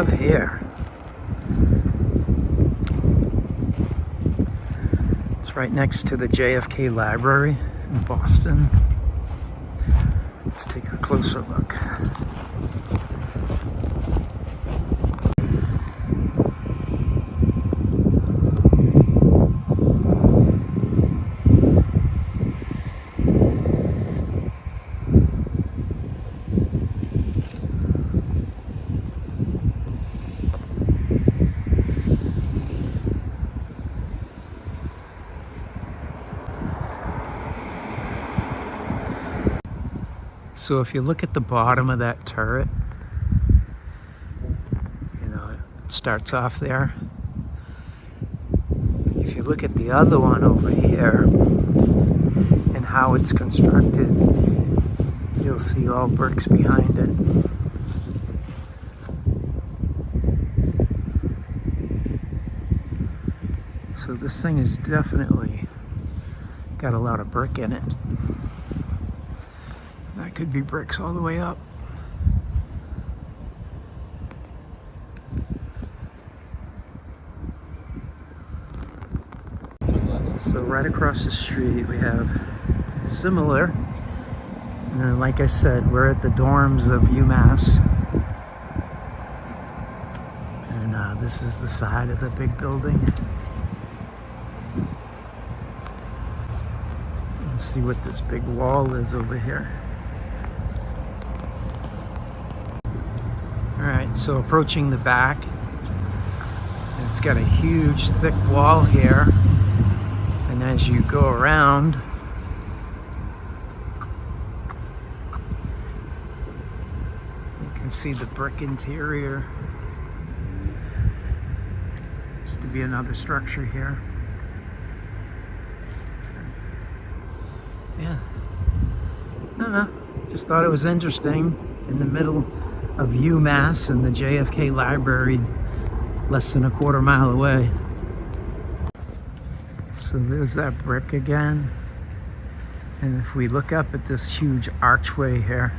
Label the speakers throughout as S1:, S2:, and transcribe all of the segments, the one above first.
S1: have here? It's right next to the JFK Library in Boston. Let's take a closer look. So if you look at the bottom of that turret, you know, it starts off there. If you look at the other one over here and how it's constructed, you'll see all bricks behind it. So this thing has definitely got a lot of brick in it. That could be bricks all the way up. So right across the street we have similar. And then, like I said, we're at the dorms of UMass. And this is the side of the big building. Let's see what this big wall is over here. Alright, so approaching the back, it's got a huge thick wall here, and as you go around, you can see the brick interior. Used to be another structure here. Yeah, I don't know, just thought it was interesting in the middle of UMass and the JFK Library, less than a quarter mile away. So there's that brick again. And if we look up at this huge archway here,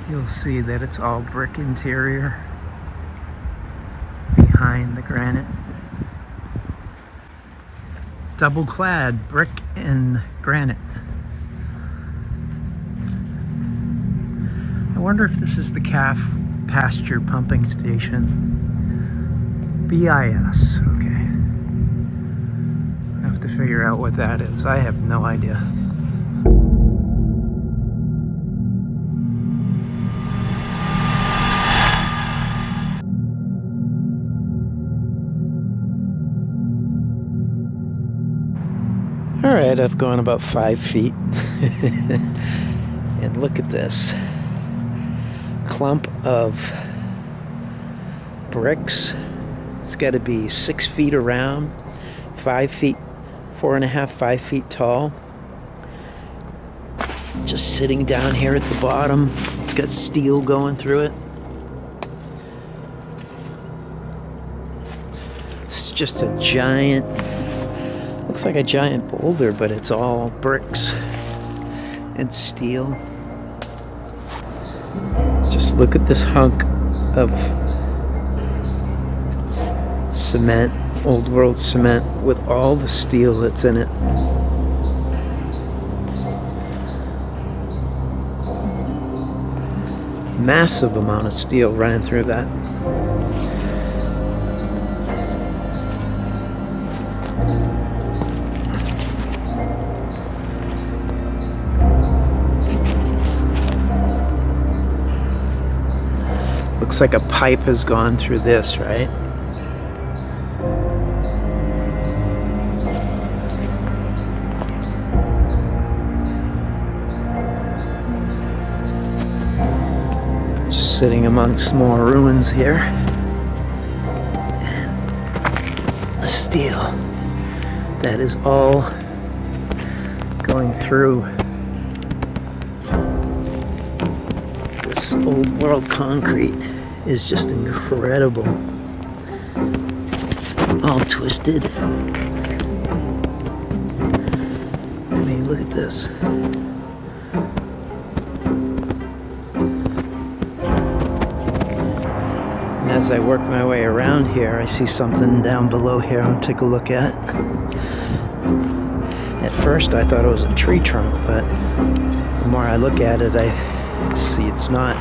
S1: you'll see that it's all brick interior behind the granite. Double clad brick and granite. I wonder if this is the calf pasture pumping station. BIS, okay. I have to figure out what that is. I have no idea. All right, I've gone about 5 feet. And look at this clump of bricks. It's got to be 6 feet around, 5 feet, 4.5, 5 feet tall. Just sitting down here at the bottom. It's got steel going through it. It's just a giant, looks like a giant boulder, but it's all bricks and steel. Just look at this hunk of cement, old world cement, with all the steel that's in it. Massive amount of steel running through that. Looks like a pipe has gone through this, right? Just sitting amongst more ruins here. And the steel that is all going through this old world concrete is just incredible. All twisted. I mean, look at this. As I work my way around here, I see something down below here I'll take a look at. At first I thought it was a tree trunk, but the more I look at it, I see it's not.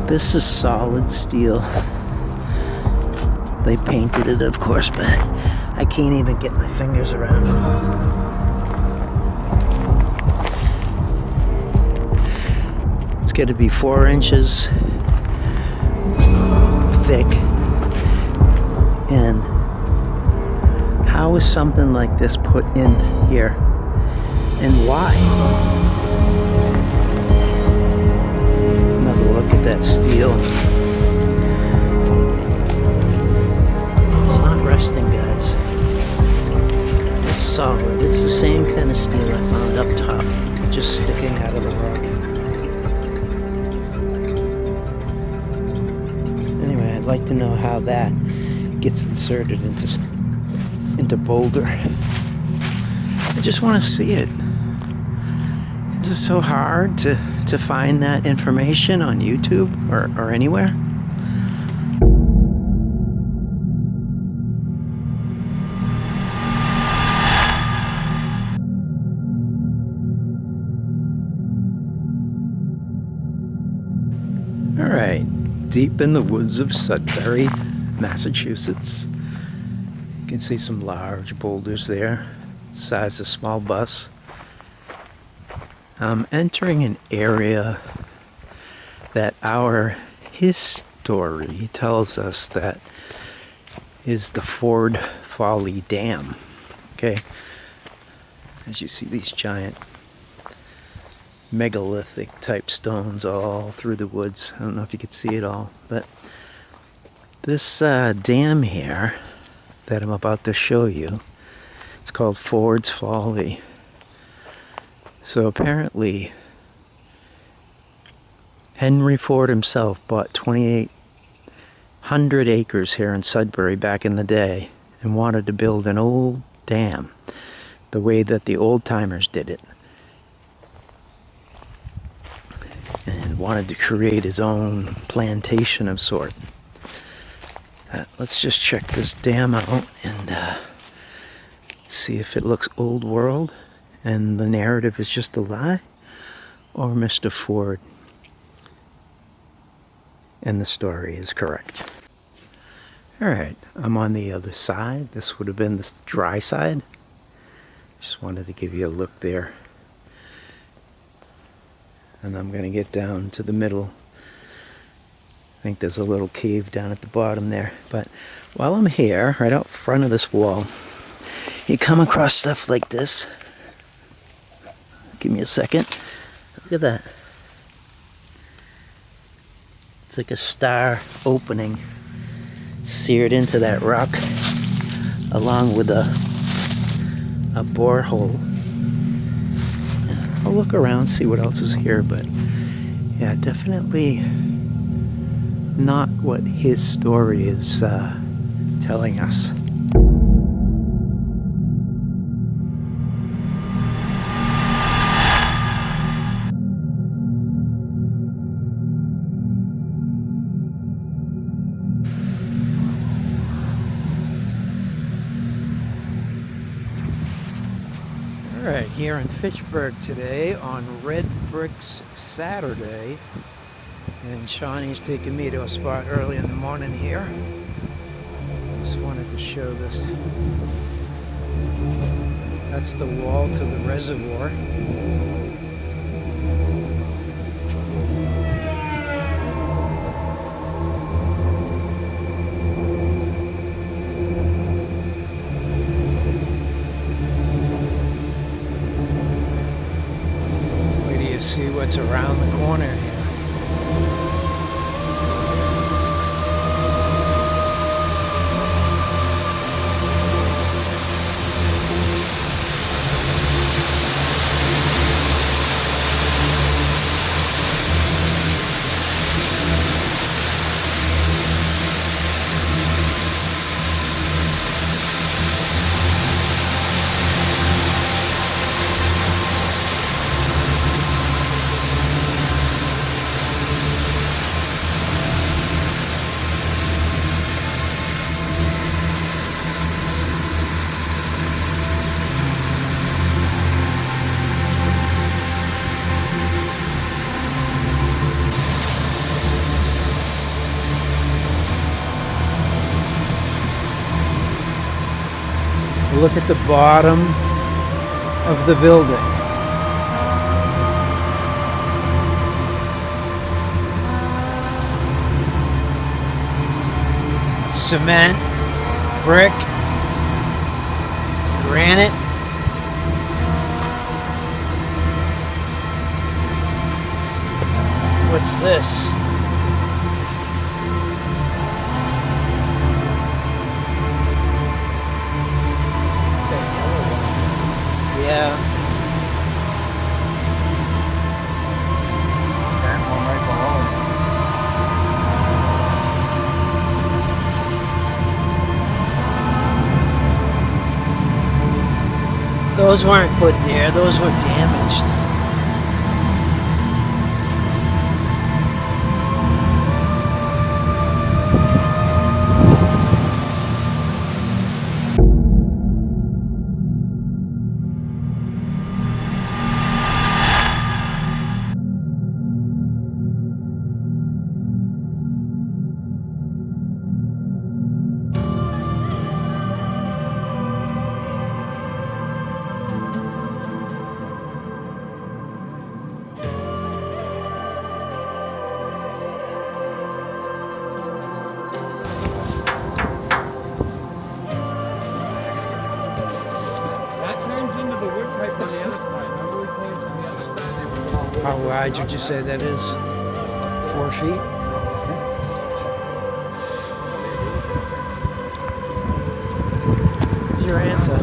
S1: This is solid steel. They painted it, of course, but I can't even get my fingers around it. It's got to be 4 inches thick. And how is something like this put in here? And why? Another look at that steel. It's not resting, guys. It's solid. It's the same kind of steel I found up top, just sticking out of the rock. Anyway, I'd like to know how that gets inserted into Boulder. I just want to see it. Is it so hard to find that information on YouTube or anywhere? All right, deep in the woods of Sudbury, Massachusetts. You can see some large boulders there, the size of a small bus. I'm entering an area that our history tells us that is the Folly Dam. Okay, as you see these giant megalithic type stones all through the woods. I don't know if you could see it all, but this dam here that I'm about to show you, it's called Ford's Folly. So apparently Henry Ford himself bought 2,800 acres here in Sudbury back in the day and wanted to build an old dam the way that the old timers did it, and wanted to create his own plantation of sort. Let's just check this dam out and see if it looks old world and the narrative is just a lie, or Mr. Ford and the story is correct. Alright, I'm on the other side. This would have been the dry side. Just wanted to give you a look there. And I'm going to get down to the middle. I think there's a little cave down at the bottom there. But while I'm here, right out front of this wall, you come across stuff like this. Give me a second. Look at that. It's like a star opening seared into that rock, along with a borehole. I'll look around, see what else is here, but yeah, definitely not what his story is telling us. Alright, here in Fitchburg today on Red Bricks Saturday, and Shawnee's taking me to a spot early in the morning here. Just wanted to show this. That's the wall to the reservoir. See what's around the corner here. Look at the bottom of the building. Cement, brick, granite. What's this? Yeah.
S2: That one right below.
S1: Those weren't put there, those were damaged. How wide did you say that is? 4 feet? What's your answer?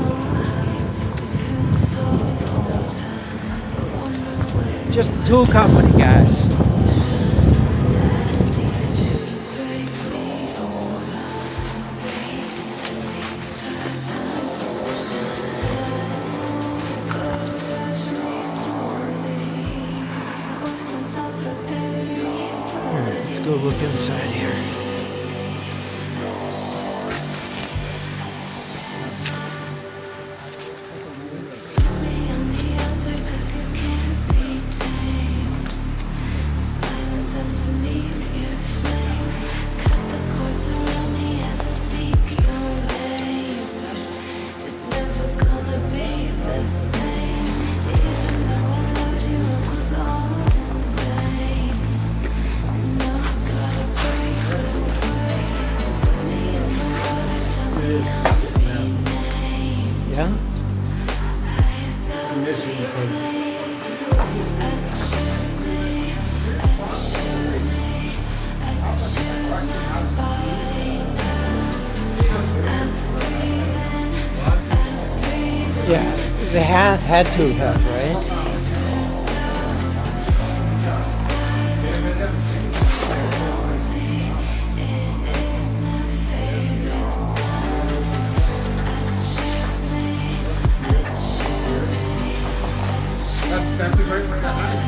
S1: Just a tool company, guys. Go look inside here. Yeah, they had to have, right?
S2: That's a great way to hide.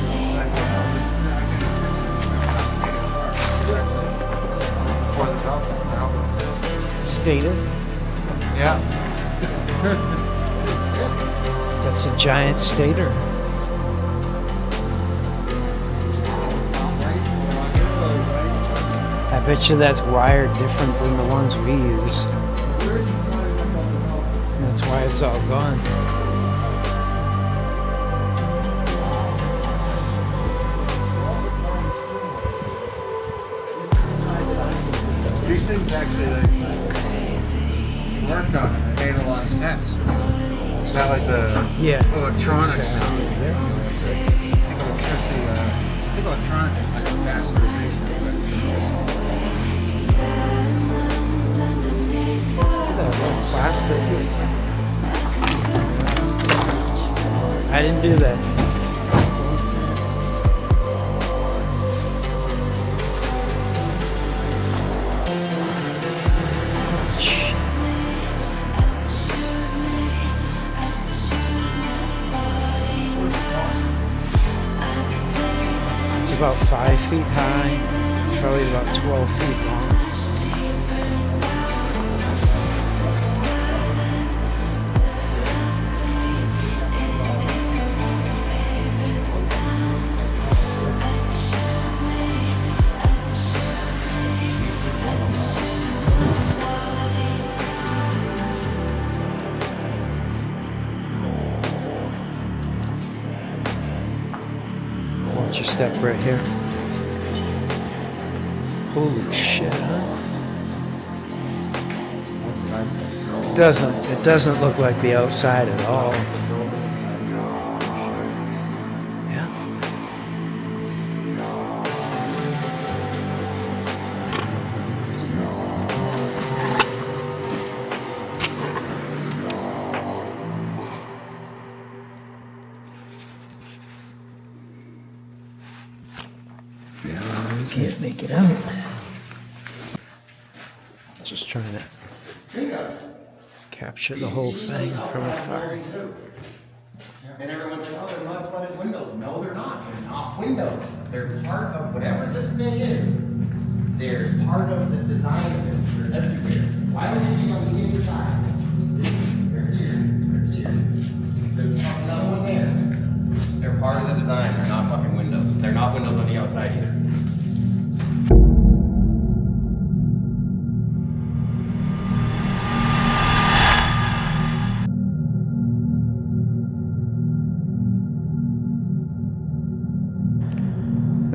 S1: Stated.
S2: Yeah.
S1: That's a giant stator. I bet you that's wired different than the ones we use. That's why it's all gone.
S2: These things actually worked on them. It made a lot of sense. It's not like the electronics. I think electronics is like a bastardization of
S1: Plastic. I didn't do that. About 5 feet high, probably about 12 feet long. step right here. Holy shit, huh? It doesn't look like the outside at all. Yeah. Can't make it out. Just trying to capture the whole thing from afar.
S2: And everyone's like, oh, they're not flooded windows. No, they're not. They're not windows. They're part of whatever this thing is. They're part of the design of it. They're everywhere. Why would they be on the inside? They're here. They're here. There's another one there. They're part of the design. They're not fucking windows. They're not windows on the outside either.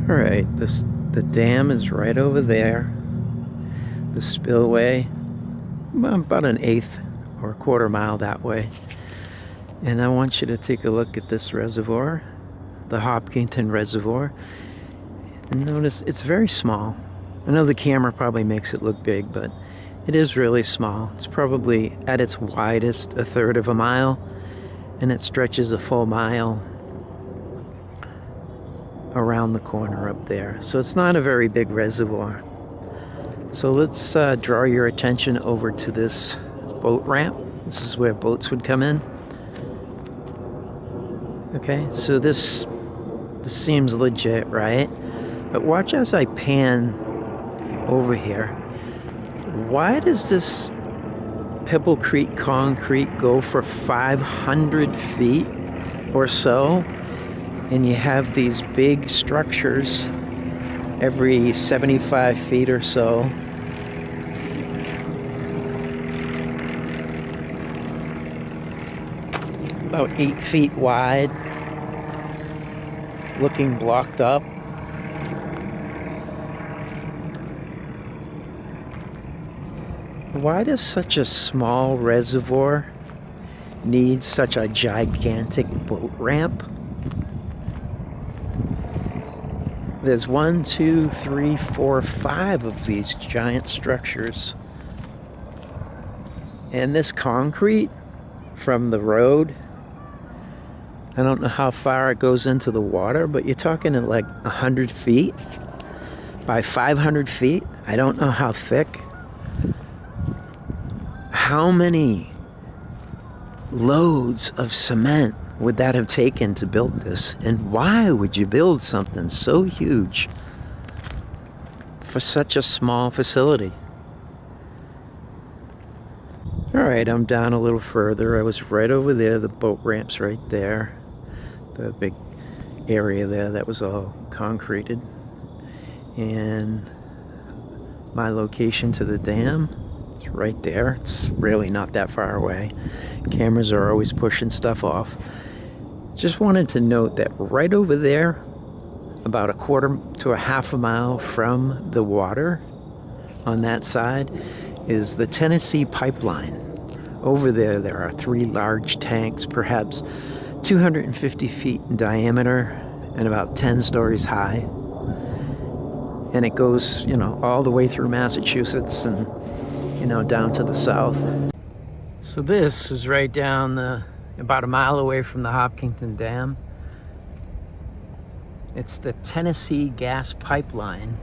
S1: All right, the dam is right over there. The spillway, about an eighth or a quarter mile that way. And I want you to take a look at this reservoir, the Hopkinton Reservoir. And notice it's very small. I know the camera probably makes it look big, but it is really small. It's probably at its widest a third of a mile, and it stretches a full mile around the corner up there. So it's not a very big reservoir. So let's draw your attention over to this boat ramp. This is where boats would come in. Okay, so this seems legit, right? But watch as I pan over here. Why does this Pebble Creek concrete go for 500 feet or so? And you have these big structures every 75 feet or so. About 8 feet wide, looking blocked up. Why does such a small reservoir need such a gigantic boat ramp? There's 1, 2, 3, 4, 5 of these giant structures. And this concrete from the road, I don't know how far it goes into the water, but you're talking at like 100 feet by 500 feet. I don't know how thick. How many loads of cement would that have taken to build this? And why would you build something so huge for such a small facility? All right, I'm down a little further. I was right over there. The boat ramp's right there. The big area there that was all concreted. And my location to the dam is right there. It's really not that far away. Cameras are always pushing stuff off. Just wanted to note that right over there, about a quarter to a half a mile from the water on that side, is the Tennessee pipeline. Over there, there are 3 large tanks, perhaps 250 feet in diameter and about 10 stories high. And it goes, all the way through Massachusetts and, down to the south. So this is right down about a mile away from the Hopkinton Dam. It's the Tennessee gas pipeline.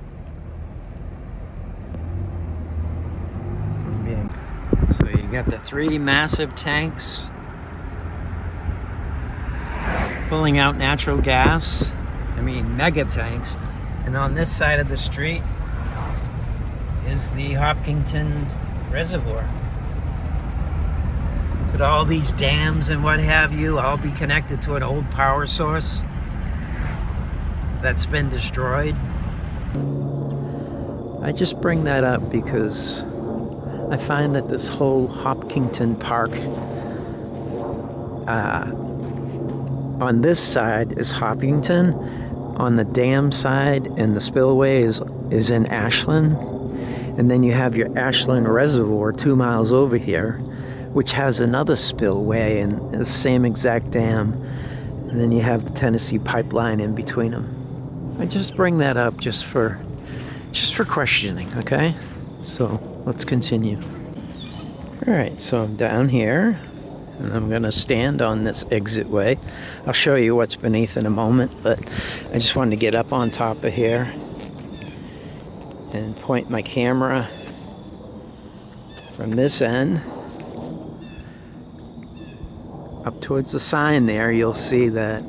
S1: So you got the 3 massive tanks pulling out natural gas. Mega tanks. And on this side of the street is the Hopkinton Reservoir. Could all these dams and what have you all be connected to an old power source that's been destroyed? I just bring that up because I find that this whole Hopkinton Park, on this side is Hopkinton, on the dam side, and the spillway is in Ashland. And then you have your Ashland Reservoir 2 miles over here, which has another spillway and the same exact dam. And then you have the Tennessee pipeline in between them. I just bring that up just for questioning, okay? So let's continue. All right, so I'm down here, and I'm gonna stand on this exit way. I'll show you what's beneath in a moment, but I just wanted to get up on top of here and point my camera from this end up towards the sign there. You'll see that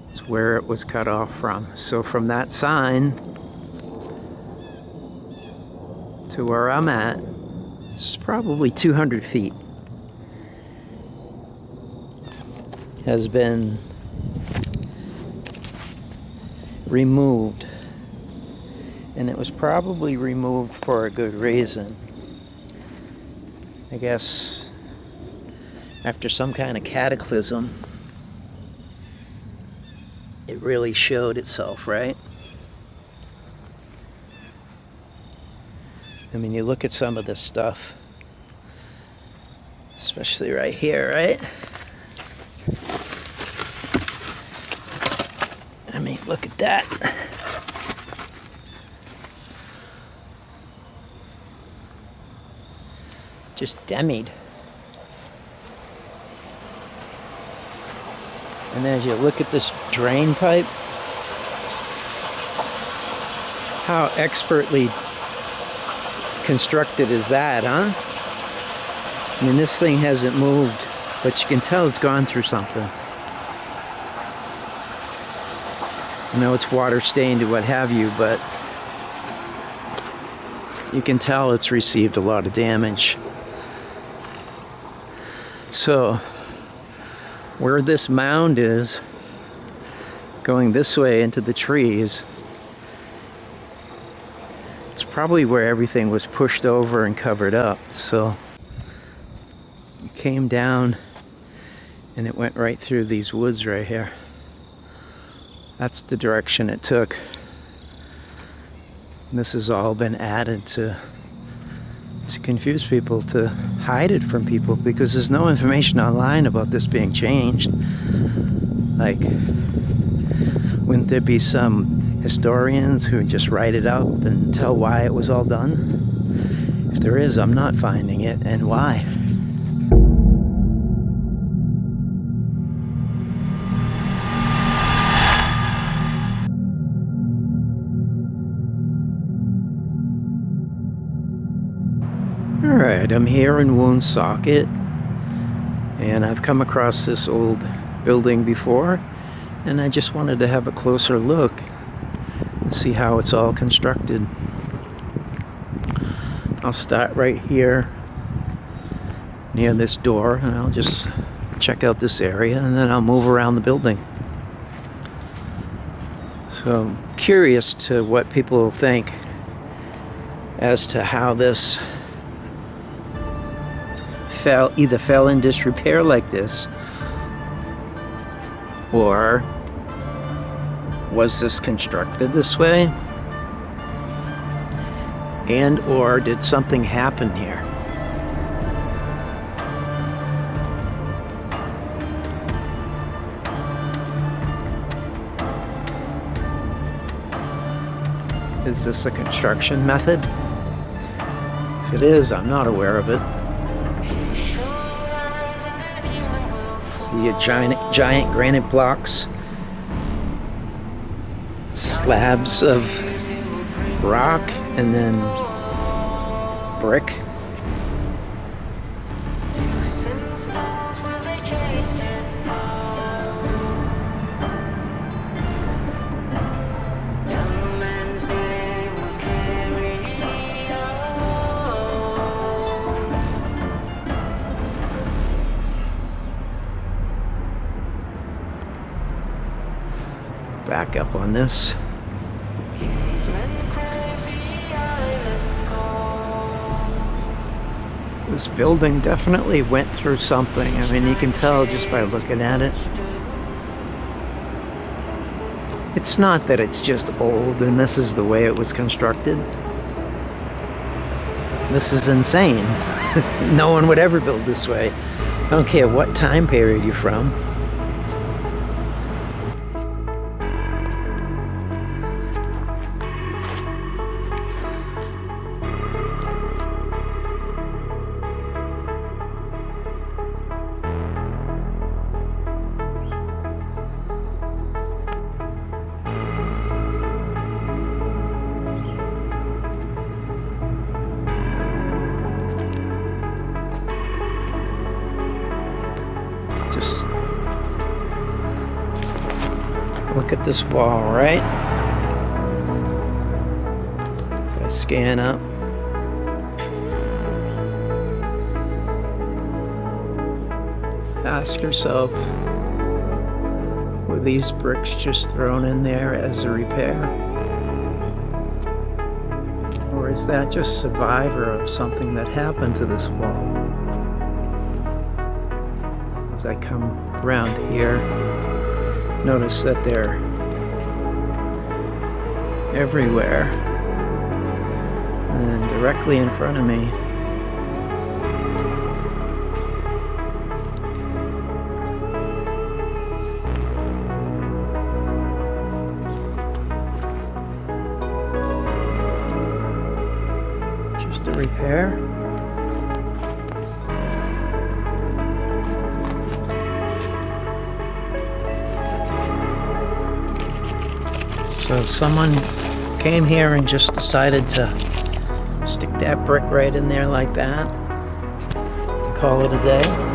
S1: it's where it was cut off from. So from that sign to where I'm at, it's probably 200 feet. Has been removed. And it was probably removed for a good reason. I guess after some kind of cataclysm, it really showed itself, right? I mean, you look at some of this stuff, especially right here, right? I mean, look at that. Just demied. And as you look at this drain pipe, how expertly constructed is that, huh? I mean, this thing hasn't moved, but you can tell it's gone through something. I know it's water stained or what have you, but you can tell it's received a lot of damage. So, where this mound is, going this way into the trees, it's probably where everything was pushed over and covered up. So, it came down and it went right through these woods right here. That's the direction it took. And this has all been added to confuse people, to hide it from people, because there's no information online about this being changed. Like, wouldn't there be some historians who would just write it up and tell why it was all done? If there is, I'm not finding it, and why? Alright, I'm here in Woonsocket, and I've come across this old building before, and I just wanted to have a closer look and see how it's all constructed. I'll start right here near this door, and I'll just check out this area, and then I'll move around the building. So I'm curious to what people think as to how this either fell in disrepair like this, or was this constructed this way, and or did something happen here? Is this a construction method? If it is, I'm not aware of it. See a giant granite blocks, slabs of rock, and then brick. Back up on this. This building definitely went through something. I mean, you can tell just by looking at it. It's not that it's just old and this is the way it was constructed. This is insane. No one would ever build this way. I don't care what time period you're from. Just look at this wall, right? As I scan up. Ask yourself, were these bricks just thrown in there as a repair? Or is that just survivor of something that happened to this wall? As I come around here, notice that they're everywhere. And directly in front of me, just a repair. So someone came here and just decided to stick that brick right in there like that and call it a day.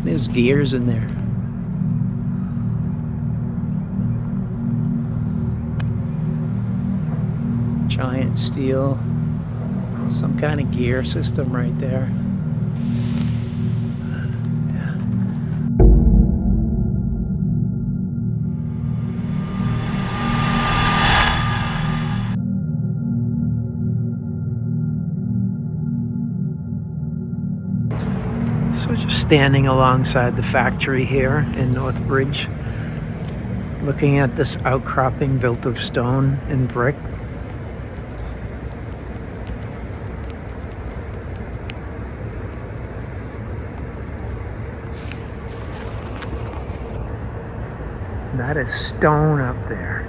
S1: There's gears in there. Giant steel. Some kind of gear system right there. So just standing alongside the factory here in Northbridge, looking at this outcropping built of stone and brick. That is stone up there.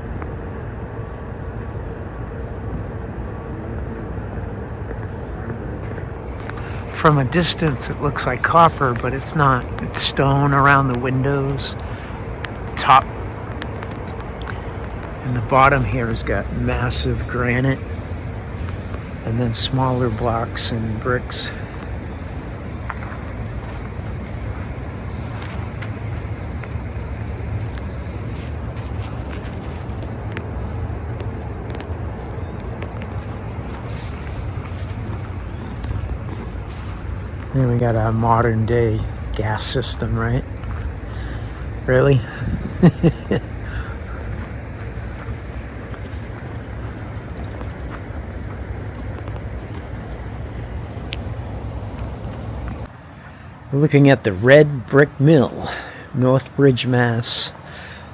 S1: From a distance, it looks like copper, but it's not. It's stone around the windows, top. And the bottom here has got massive granite, and then smaller blocks and bricks. And we got a modern day gas system, right? Really? We're looking at the Red Brick Mill, Northbridge, Mass.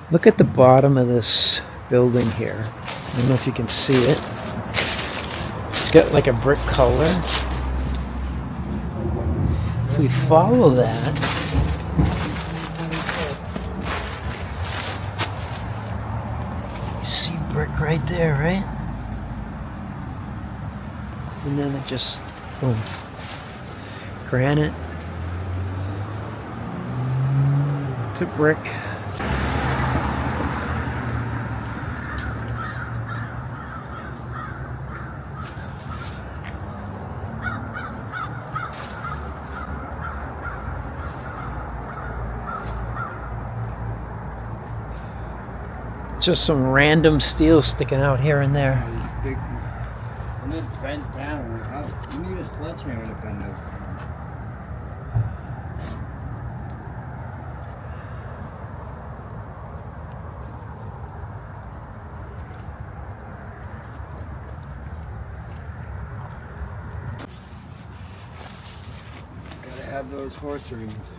S1: Look at the bottom of this building here. I don't know if you can see it. It's got like a brick color. If we follow that, you see brick right there, right? And then it just, boom, granite to brick. Just some random steel sticking out here and there.
S3: Big, and then bent down. You need a sledgehammer to bend those down. Gotta have those horse rings.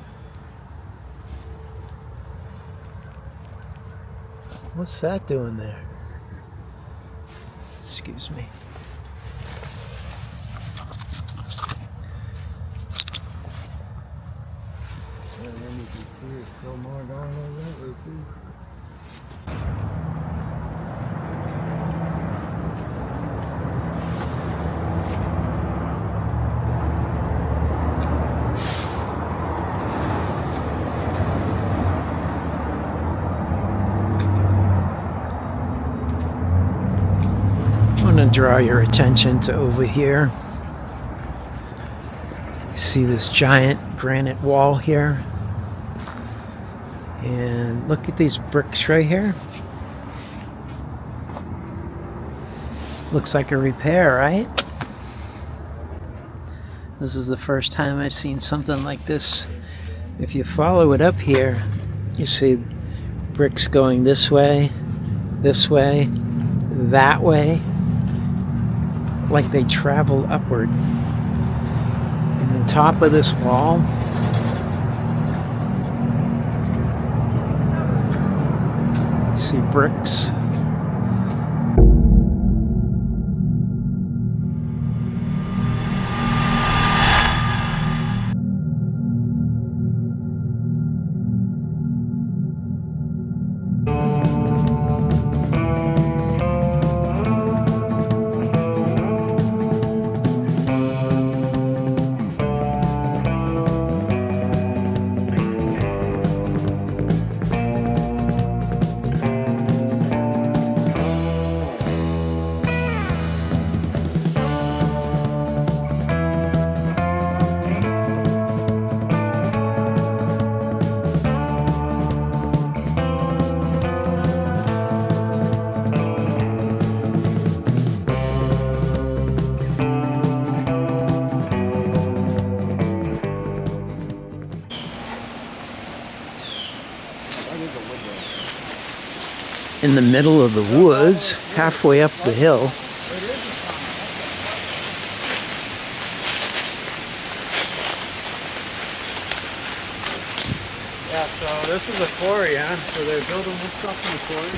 S1: What's that doing there? Excuse me.
S3: And then you can see there's still more going on that way too.
S1: I'm going to draw your attention to over here. You see this giant granite wall here. And look at these bricks right here. Looks like a repair, right? This is the first time I've seen something like this. If you follow it up here, you see bricks going this way, that way, like they travel upward. And on top of this wall, you see bricks. In the middle of the woods, halfway up the hill.
S3: Yeah, so this is a quarry, huh? So they're building this stuff in the quarry.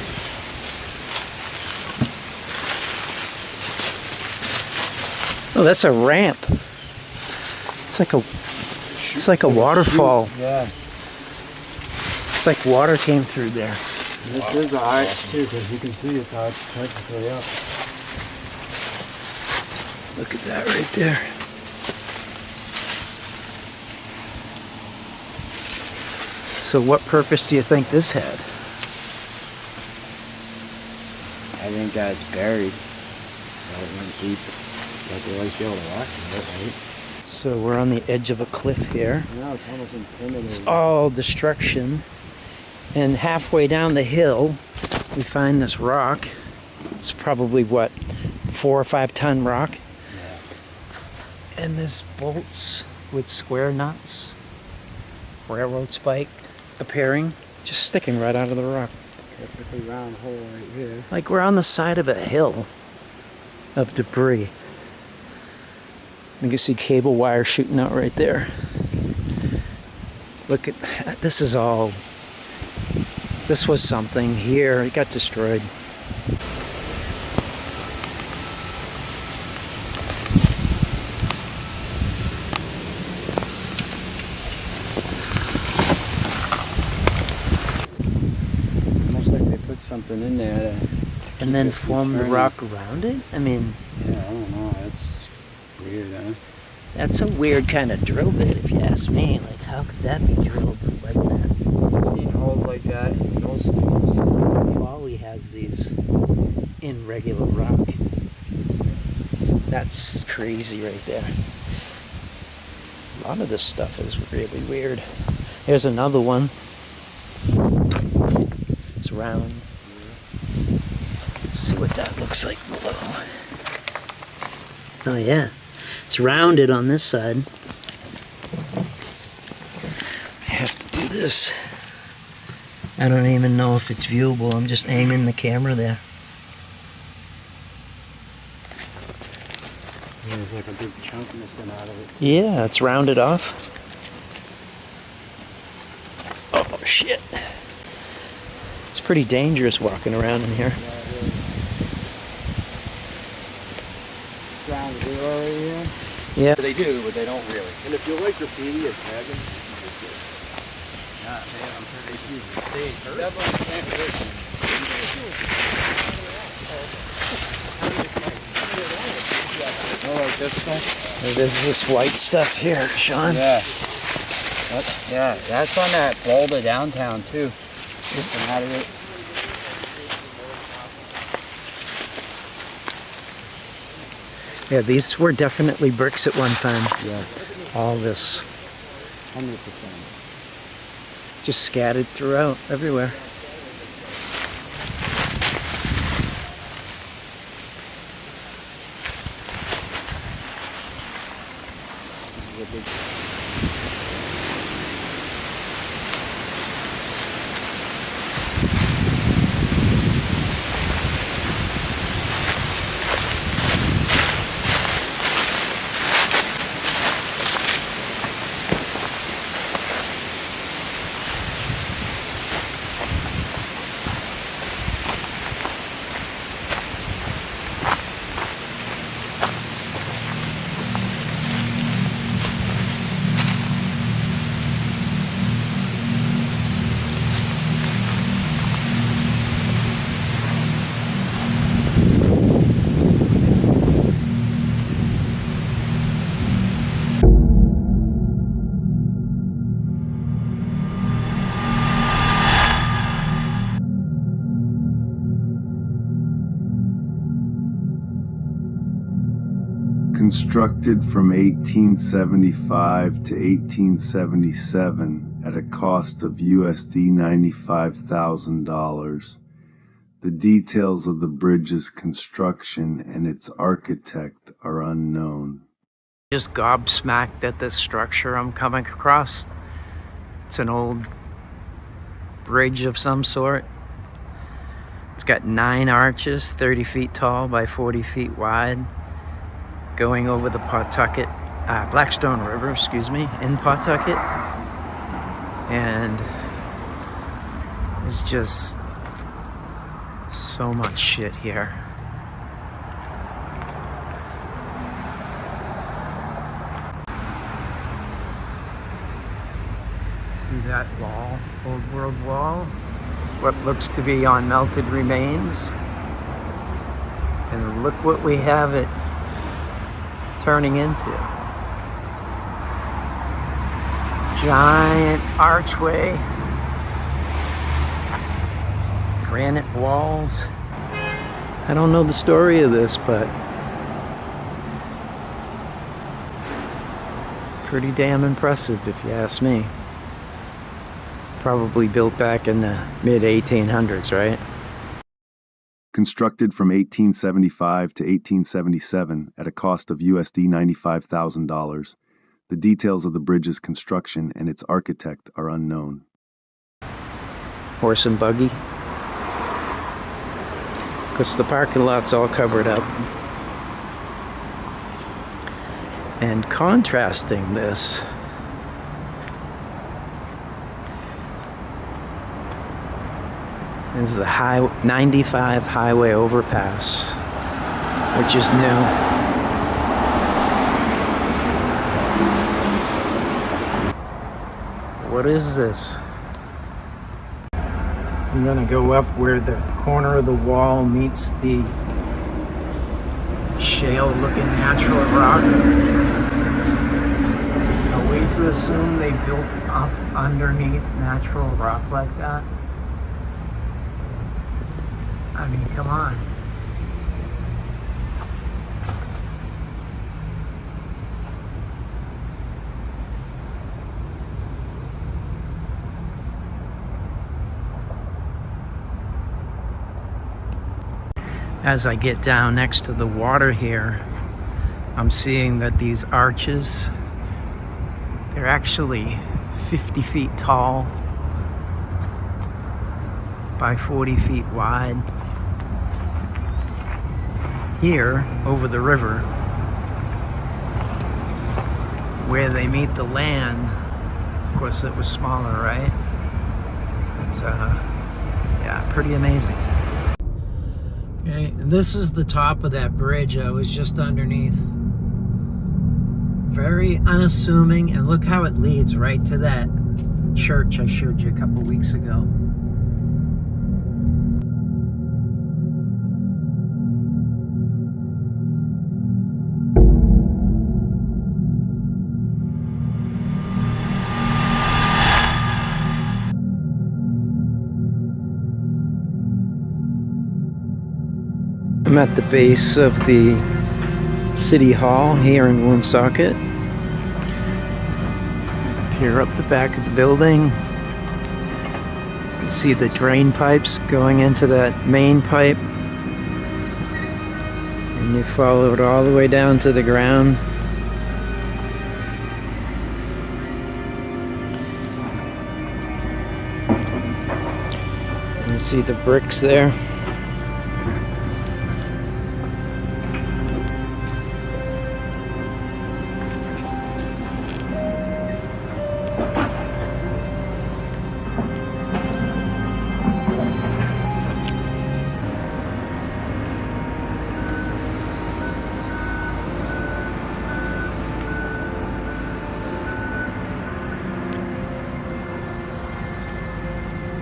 S1: Oh, that's a ramp. It's like a waterfall.
S3: Yeah.
S1: It's like water came through there.
S3: This is the arch too, because you can see it's arched technically up.
S1: Look at that right there. So what purpose do you think this had?
S3: I think that's buried. That went deep. Like they always be able to walk through it, right?
S1: So we're on the edge of a cliff here.
S3: No, it's almost intimidating.
S1: It's all destruction. And halfway down the hill, we find this rock. It's probably, what, 4 or 5 ton rock?
S3: Yeah.
S1: And there's bolts with square nuts, railroad spike appearing, just sticking right out of the rock.
S3: Perfectly round hole right here.
S1: Like we're on the side of a hill of debris. You can see cable wire shooting out right there. Look at, this is all, this was something here, it got destroyed.
S3: Almost like they put something in there to
S1: And then
S3: it from
S1: form the
S3: turning.
S1: rock around it? I mean,
S3: Yeah, I don't know. That's weird, huh?
S1: that's a weird kind of drill bit if you ask me. Like, how could that be drilled like that?
S3: I've seen holes like that in those schools.
S1: Folly has these in regular rock. That's crazy right there. A lot of this stuff is really weird. Here's another one. It's round. Let's see what that looks like below. Oh yeah, it's rounded on this side. I have to do this. I don't even know if it's viewable. I'm just aiming the camera there.
S3: There's like a big chunk missing out of it.
S1: Yeah, it's rounded off. Oh shit. It's pretty dangerous walking around in here.
S3: Yeah, it is. Ground zero right here.
S1: Yeah.
S2: They do, but they don't really.
S4: And if you like graffiti or tagging,
S2: Yeah, man, I'm sure they do. They hurt.
S4: definitely can't hurt.
S3: Oh, like this stuff?
S1: There's this white stuff here, Sean.
S3: Yeah. Yeah, that's on that boulder downtown too. And how did it?
S1: Yeah, these were definitely bricks at one time.
S3: Yeah,
S1: All this
S3: 100%.
S1: just scattered throughout everywhere.
S5: Constructed from 1875 to 1877 at a cost of USD $95,000, the details of the bridge's construction and its architect are unknown.
S1: Just gobsmacked at this structure I'm coming across. It's an old bridge of some sort. It's got 9 arches, 30 feet tall by 40 feet wide, going over the Pawtucket, Blackstone River, excuse me, in Pawtucket. And it's just so much shit here. See that wall, old world wall? What looks to be on melted remains. And look what we have it turning into. This giant archway, granite walls. I don't know the story of this, but pretty damn impressive if you ask me. Probably built back in the mid-1800s, right?
S5: Constructed from 1875 to 1877 at a cost of USD $95,000, the details of the bridge's construction and its architect are unknown.
S1: Horse and buggy. Because the parking lot's all covered up. And contrasting this, is the 95 highway overpass, which is new. What is this? I'm gonna go up where the corner of the wall meets the shale-looking natural rock. Are we to assume they built up underneath natural rock like that? I mean, come on. As I get down next to the water here, I'm seeing that these arches, they're actually 50 feet tall by 40 feet wide. Here, over the river, where they meet the land, of course it was smaller, right? But, yeah, pretty amazing. Okay, and this is the top of that bridge I was just underneath. Very unassuming, and look how it leads right to that church I showed you a couple weeks ago. I'm at the base of the City Hall here in Woonsocket. Here up the back of the building, you see the drain pipes going into that main pipe, and you follow it all the way down to the ground. You see the bricks there.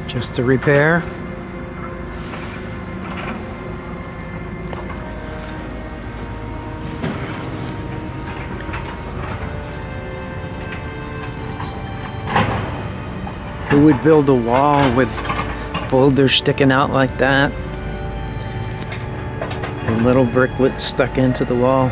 S1: Just to repair. Who would build a wall with boulders sticking out like that and little bricklets stuck into the wall?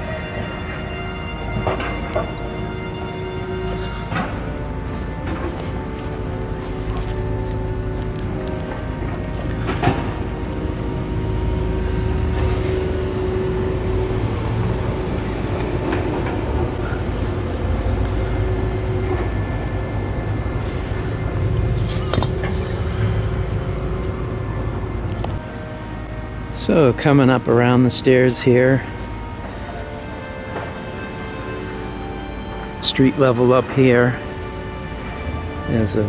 S1: So coming up around the stairs here, street level up here, there's a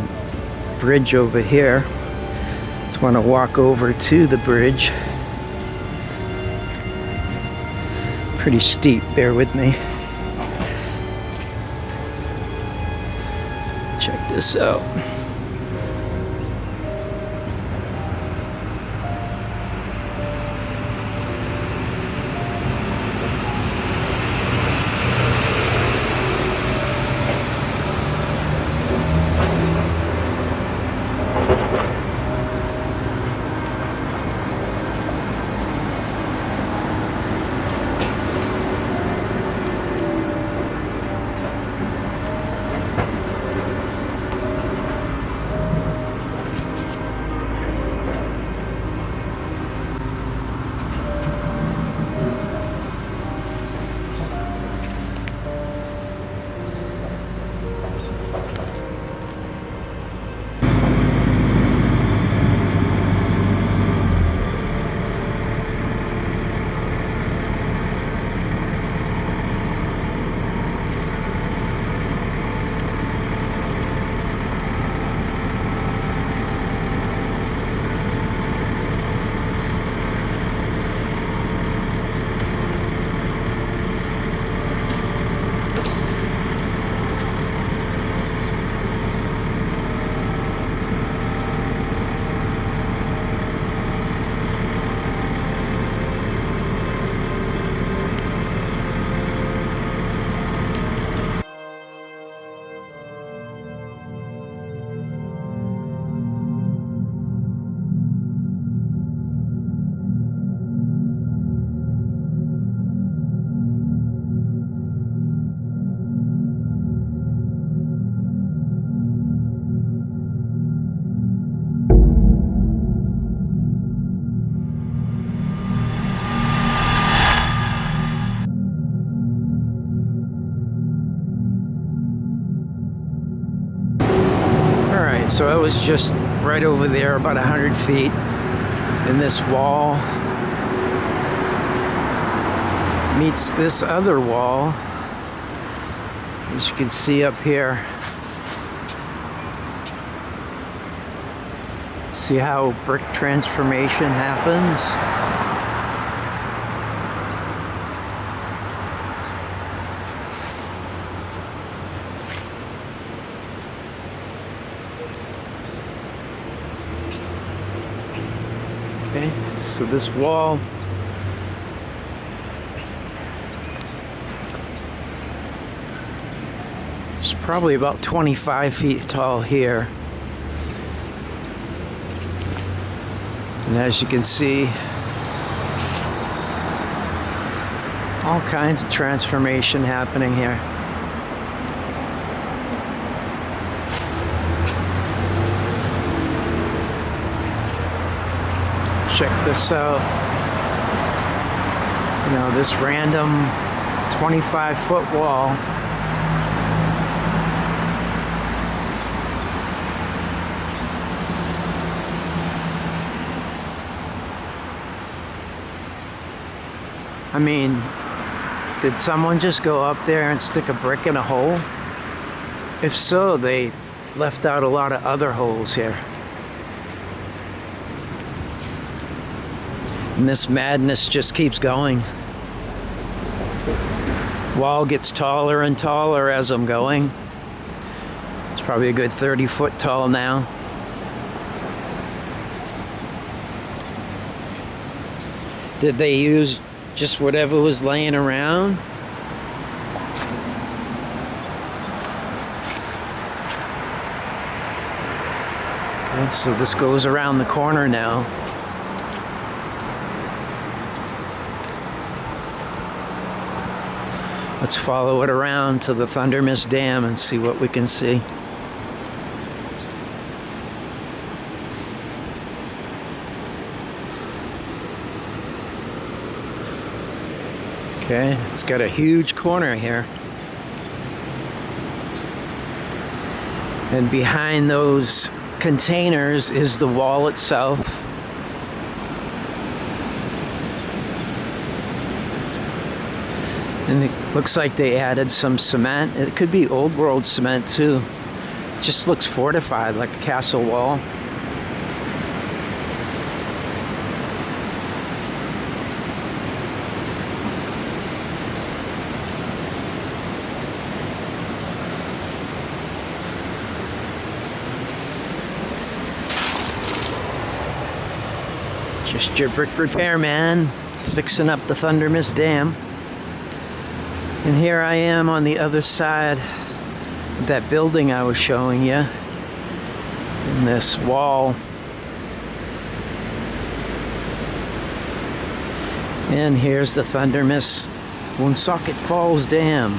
S1: bridge over here. Just want to walk over to the bridge. Pretty steep, bear with me. Check this out. So I was just right over there, about 100 feet, and this wall meets this other wall, as you can see up here. See how brick transformation happens? Okay, so this wall is probably about 25 feet tall here. And as you can see, all kinds of transformation happening here. Check this out. You know, this random 25-foot wall. I mean, did someone just go up there and stick a brick in a hole? If so, they left out a lot of other holes here. And this madness just keeps going. Wall gets taller and taller as I'm going. It's probably a good 30 foot tall now. Did they use just whatever was laying around? Okay, so this goes around the corner now. Let's follow it around to the Thunder Mist Dam and see what we can see. Okay, it's got a huge corner here. And behind those containers is the wall itself. And it looks like they added some cement. It could be old world cement too. It just looks fortified, like a castle wall. Just your brick repairman fixing up the Thunder Mist Dam. And here I am on the other side of that building I was showing you. In this wall. And here's the Thunder Mist Woonsocket Falls Dam.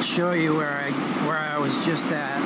S1: Show you where I was just at.